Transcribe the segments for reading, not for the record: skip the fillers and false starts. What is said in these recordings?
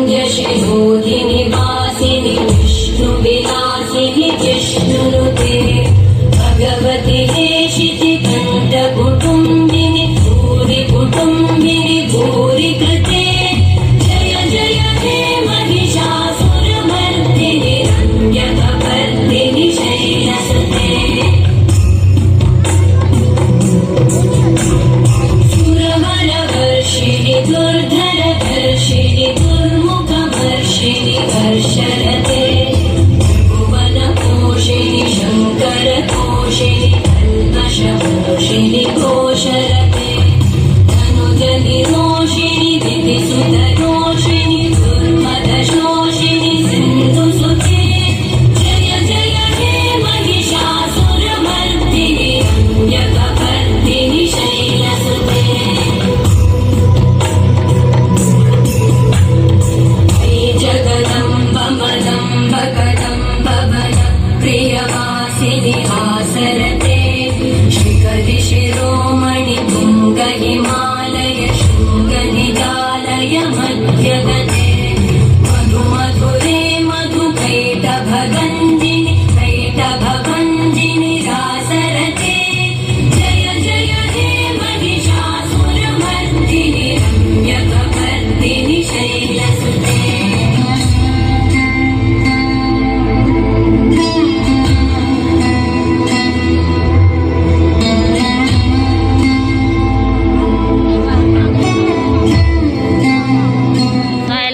श्रीवरविन्द्यशिरोधिनि वासिनि विष्णुविलासिनि जिष्णुनुते भगवति हेशिति कण्ठकुटुम्बिनि भूरि कुटुम्बिनि भूरि कृते जय जय हे महिषासुरमर्दिनि रम्यकपर्दिनि शैलसुते सुरवरवर्षिणि दुर्धरधर्षिणि दुर्मुखवर्षिणि हर्षरते भुवनपोषिणि शङ्करतोषिणि कल्मषमोषिणि घोषरते धनुजनिरोषिणि दिविसुतरोषिणि दुर्मदशोषिणि सिन्धुसुते जय जय हे महिषासुरमर्दिनि रम्यकपर्दिनि शैलसुते जगदम्ब मदम्ब कदम्ब वन प्रियवासिनि हासरते शिखरि शिरोमणि तुङ्ग हिमालय शृङ्गनिजालय मध्यगते मधु मधुरे मधुकैटभगञ्जिनि कैटभभञ्जिनि रासरते जय जय हे महिषासुरमर्दिनि रम्यकपर्दिनि शैलसुते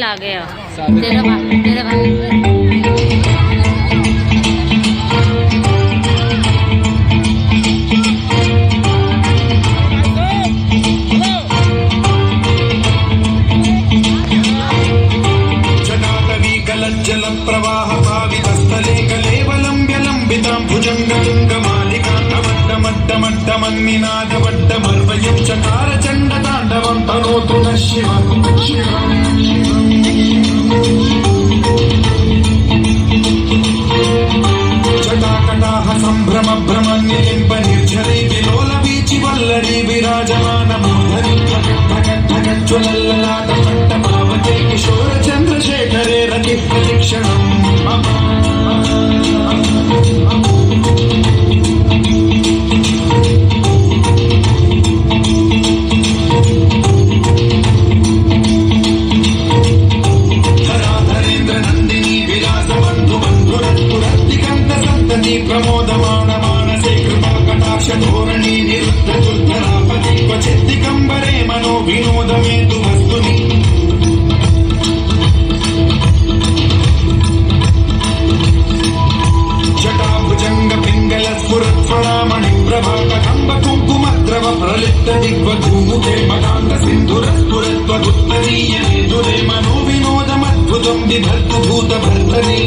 आ गया तेरा भाई जल प्रवाह पावितस्थले कलेवलम्ब्य लम्बितां भुजङ्गतुङ्गमालिकान्तमड्डमड्डमड्डमन्निनादवड्डमर्वयं चकार चण्डताण्डवं तनोतु नः शिवम् जटाकटाः सम्भ्रम भ्रमन्यलिम्ब निर्झरे विलोलवीचि वल्लरी विराजमानमोहरि ज्वलल्ललाटपट्टपावते किशोर चन्द्रशेखरे रति प्रशिक्षणम् धराधरेन्द्र नन्दिनी विलासबन्धु बन्धुरत्पुरत्तिकन्त सन्तति प्रमोदमान मानसे कृपा कटाक्ष धोरणी निरुद्ध दुर्धरापति क्वचिद्दिगम्बरे मनो विनोदमेतु वस्तुनि जटाभुजङ्ग पिङ्गल स्फुरत्फलामणि प्रभा कदम्ब कुङ्कुमद्रव प्रलिप्त दिग्वधूमुखे मदान्त सिन्धुरस्फुरत्वगुत्तरीय नेदुरे मनो विनोदमद्भुतं बिभर्तु भूतभर्तरि